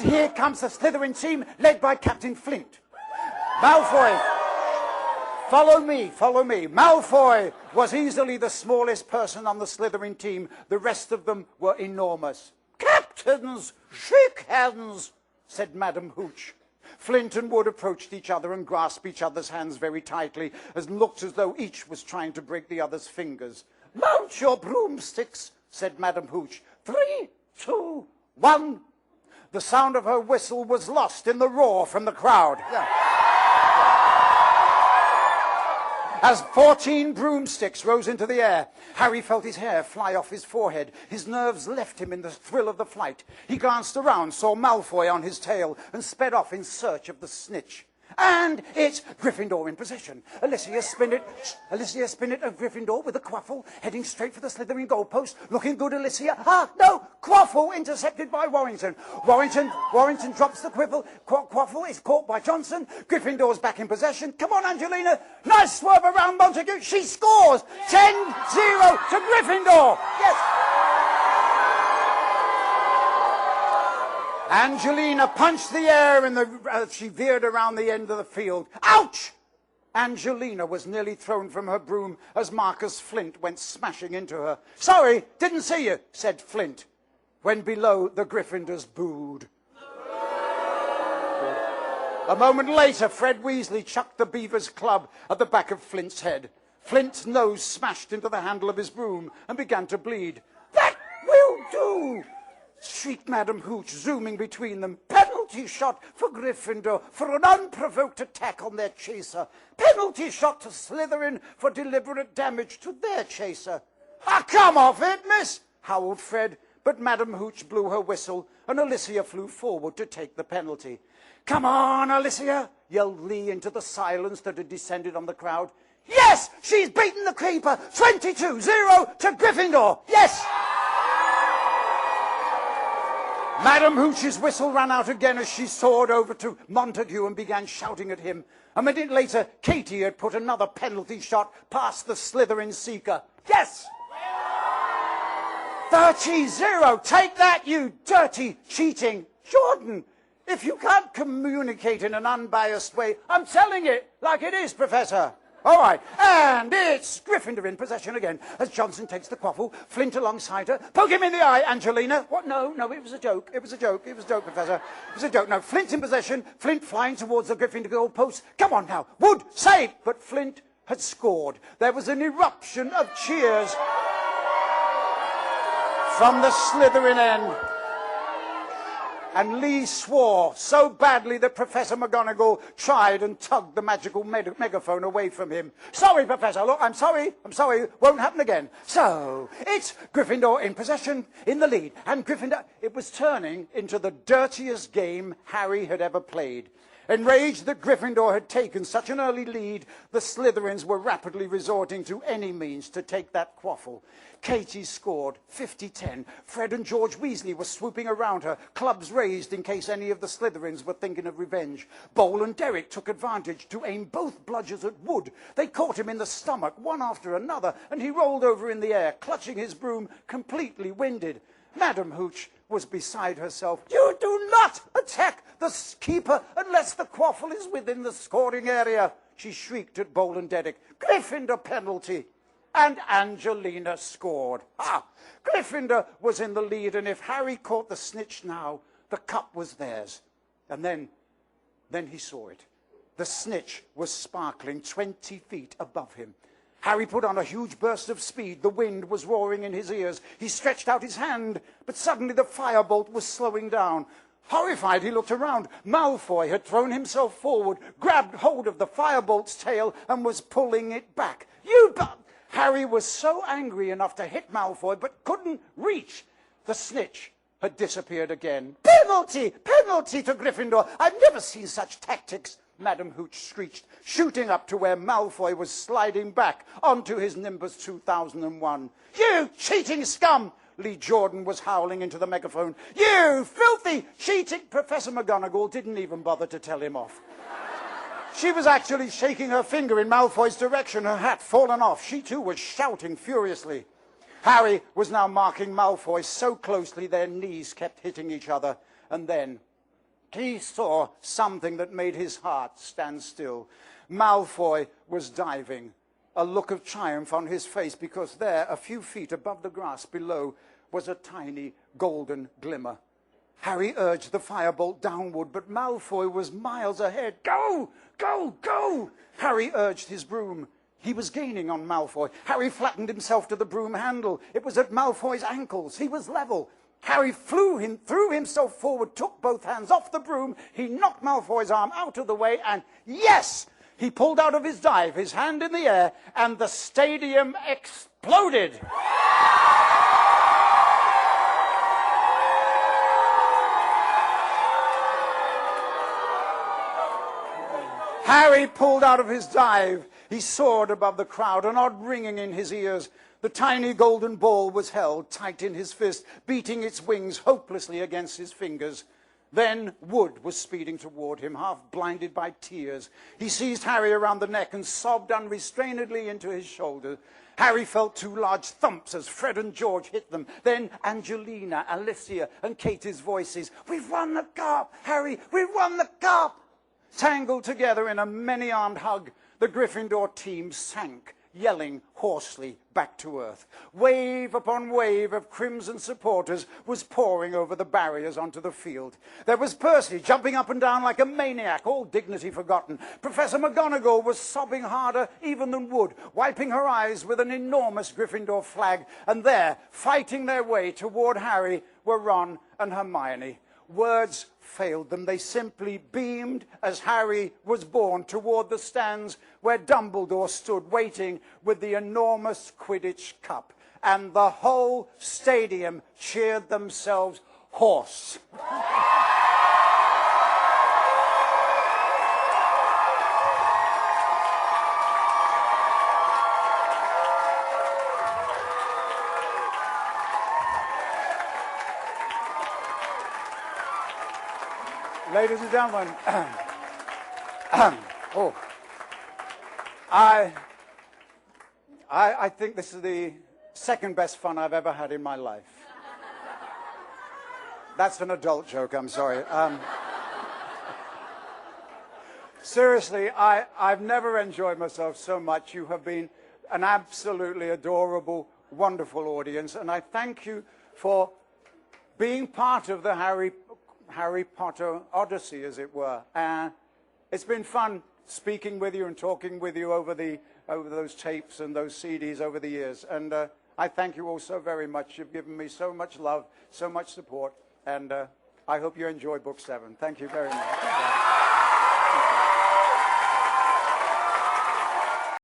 And here comes the Slytherin team, led by Captain Flint. Malfoy, follow me, follow me. Malfoy was easily the smallest person on the Slytherin team. The rest of them were enormous. Captains, shake hands, said Madam Hooch. Flint and Wood approached each other and grasped each other's hands very tightly, and looked as though each was trying to break the other's fingers. Mount your broomsticks, said Madam Hooch. 3, 2, 1. The sound of her whistle was lost in the roar from the crowd. As 14 broomsticks rose into the air, Harry felt his hair fly off his forehead. His nerves left him in the thrill of the flight. He glanced around, saw Malfoy on his tail, and sped off in search of the snitch. And it's Gryffindor in possession. Alicia Spinnet of Gryffindor with a quaffle, heading straight for the Slytherin goalpost. Looking good, Alicia. Ah, no! Quaffle intercepted by Warrington. Warrington drops the quaffle is caught by Johnson. Gryffindor's back in possession. Come on, Angelina. Nice swerve around Montague. She scores. 10-0 to Gryffindor. Yes. Angelina punched the air as she veered around the end of the field. Ouch! Angelina was nearly thrown from her broom as Marcus Flint went smashing into her. Sorry, didn't see you, said Flint, when below the Gryffindors booed. A moment later, Fred Weasley chucked the Beaver's club at the back of Flint's head. Flint's nose smashed into the handle of his broom and began to bleed. That will do! Shrieked Madam Hooch, zooming between them. Penalty shot for Gryffindor for an unprovoked attack on their chaser. Penalty shot to Slytherin for deliberate damage to their chaser. Ah, come off it, miss, howled Fred. But Madam Hooch blew her whistle, and Alicia flew forward to take the penalty. Come on, Alicia, yelled Lee into the silence that had descended on the crowd. Yes, she's beaten the keeper. 22-0 to Gryffindor. Yes! Madam Hooch's whistle ran out again as she soared over to Montague and began shouting at him. A minute later, Katie had put another penalty shot past the Slytherin seeker. Yes! 30-0. Take that, you dirty, cheating. Jordan, if you can't communicate in an unbiased way, I'm telling it like it is, Professor. All right, and it's Gryffindor in possession again as Johnson takes the quaffle, Flint alongside her. Poke him in the eye, Angelina. What? No, it was a joke. It was a joke, Professor. It was a joke. No, Flint's in possession, Flint flying towards the Gryffindor goal post. Come on now, Wood, save! But Flint had scored. There was an eruption of cheers from the Slytherin end. And Lee swore so badly that Professor McGonagall tried and tugged the magical megaphone away from him. Sorry, Professor. Look, I'm sorry. Won't happen again. So, it's Gryffindor in possession, in the lead. And Gryffindor, it was turning into the dirtiest game Harry had ever played. Enraged that Gryffindor had taken such an early lead, the Slytherins were rapidly resorting to any means to take that quaffle. Katie scored 50-10. Fred and George Weasley were swooping around her, clubs raised in case any of the Slytherins were thinking of revenge. Bowl and Derek took advantage to aim both bludgers at Wood. They caught him in the stomach, one after another, and he rolled over in the air, clutching his broom, completely winded. Madam Hooch was beside herself. You do not attack the keeper unless the quaffle is within the scoring area, she shrieked at Bowl and Derek. Gryffindor penalty. And Angelina scored. Ah, Gryffindor was in the lead, and if Harry caught the snitch now, the cup was theirs. And then he saw it. The snitch was sparkling 20 feet above him. Harry put on a huge burst of speed. The wind was roaring in his ears. He stretched out his hand, but suddenly the firebolt was slowing down. Horrified, he looked around. Malfoy had thrown himself forward, grabbed hold of the firebolt's tail, and was pulling it back. Harry was so angry enough to hit Malfoy, but couldn't reach. The snitch had disappeared again. Penalty! Penalty to Gryffindor! I've never seen such tactics, Madam Hooch screeched, shooting up to where Malfoy was sliding back onto his Nimbus 2001. You cheating scum! Lee Jordan was howling into the megaphone. You filthy, cheating... Professor McGonagall didn't even bother to tell him off. She was actually shaking her finger in Malfoy's direction, her hat fallen off. She too was shouting furiously. Harry was now marking Malfoy so closely their knees kept hitting each other. And then he saw something that made his heart stand still. Malfoy was diving, a look of triumph on his face, because there, a few feet above the grass below, was a tiny golden glimmer. Harry urged the firebolt downward, but Malfoy was miles ahead. Go! Go! Go! Harry urged his broom. He was gaining on Malfoy. Harry flattened himself to the broom handle. It was at Malfoy's ankles. He was level. Harry threw himself forward, took both hands off the broom. He knocked Malfoy's arm out of the way, and yes! He pulled out of his dive, his hand in the air, and the stadium exploded. Harry pulled out of his dive. He soared above the crowd, an odd ringing in his ears. The tiny golden ball was held tight in his fist, beating its wings hopelessly against his fingers. Then Wood was speeding toward him, half blinded by tears. He seized Harry around the neck and sobbed unrestrainedly into his shoulder. Harry felt two large thumps as Fred and George hit them. Then Angelina, Alicia, and Katie's voices. "We've won the cup, Harry! We've won the cup!" Tangled together in a many-armed hug, the Gryffindor team sank, yelling hoarsely back to earth. Wave upon wave of crimson supporters was pouring over the barriers onto the field. There was Percy jumping up and down like a maniac, all dignity forgotten. Professor McGonagall was sobbing harder even than Wood, wiping her eyes with an enormous Gryffindor flag. And there, fighting their way toward Harry, were Ron and Hermione. Words failed them. They simply beamed as Harry was borne toward the stands where Dumbledore stood waiting with the enormous Quidditch cup. And the whole stadium cheered themselves hoarse. Ladies and gentlemen, I think this is the second best fun I've ever had in my life. That's an adult joke, I'm sorry. Seriously, I've never enjoyed myself so much. You have been an absolutely adorable, wonderful audience, and I thank you for being part of the Harry Potter Odyssey, as it were. It's been fun speaking with you and talking with you over those tapes and those CDs over the years. And I thank you all so very much. You've given me so much love, so much support. And I hope you enjoy Book 7. Thank you very much.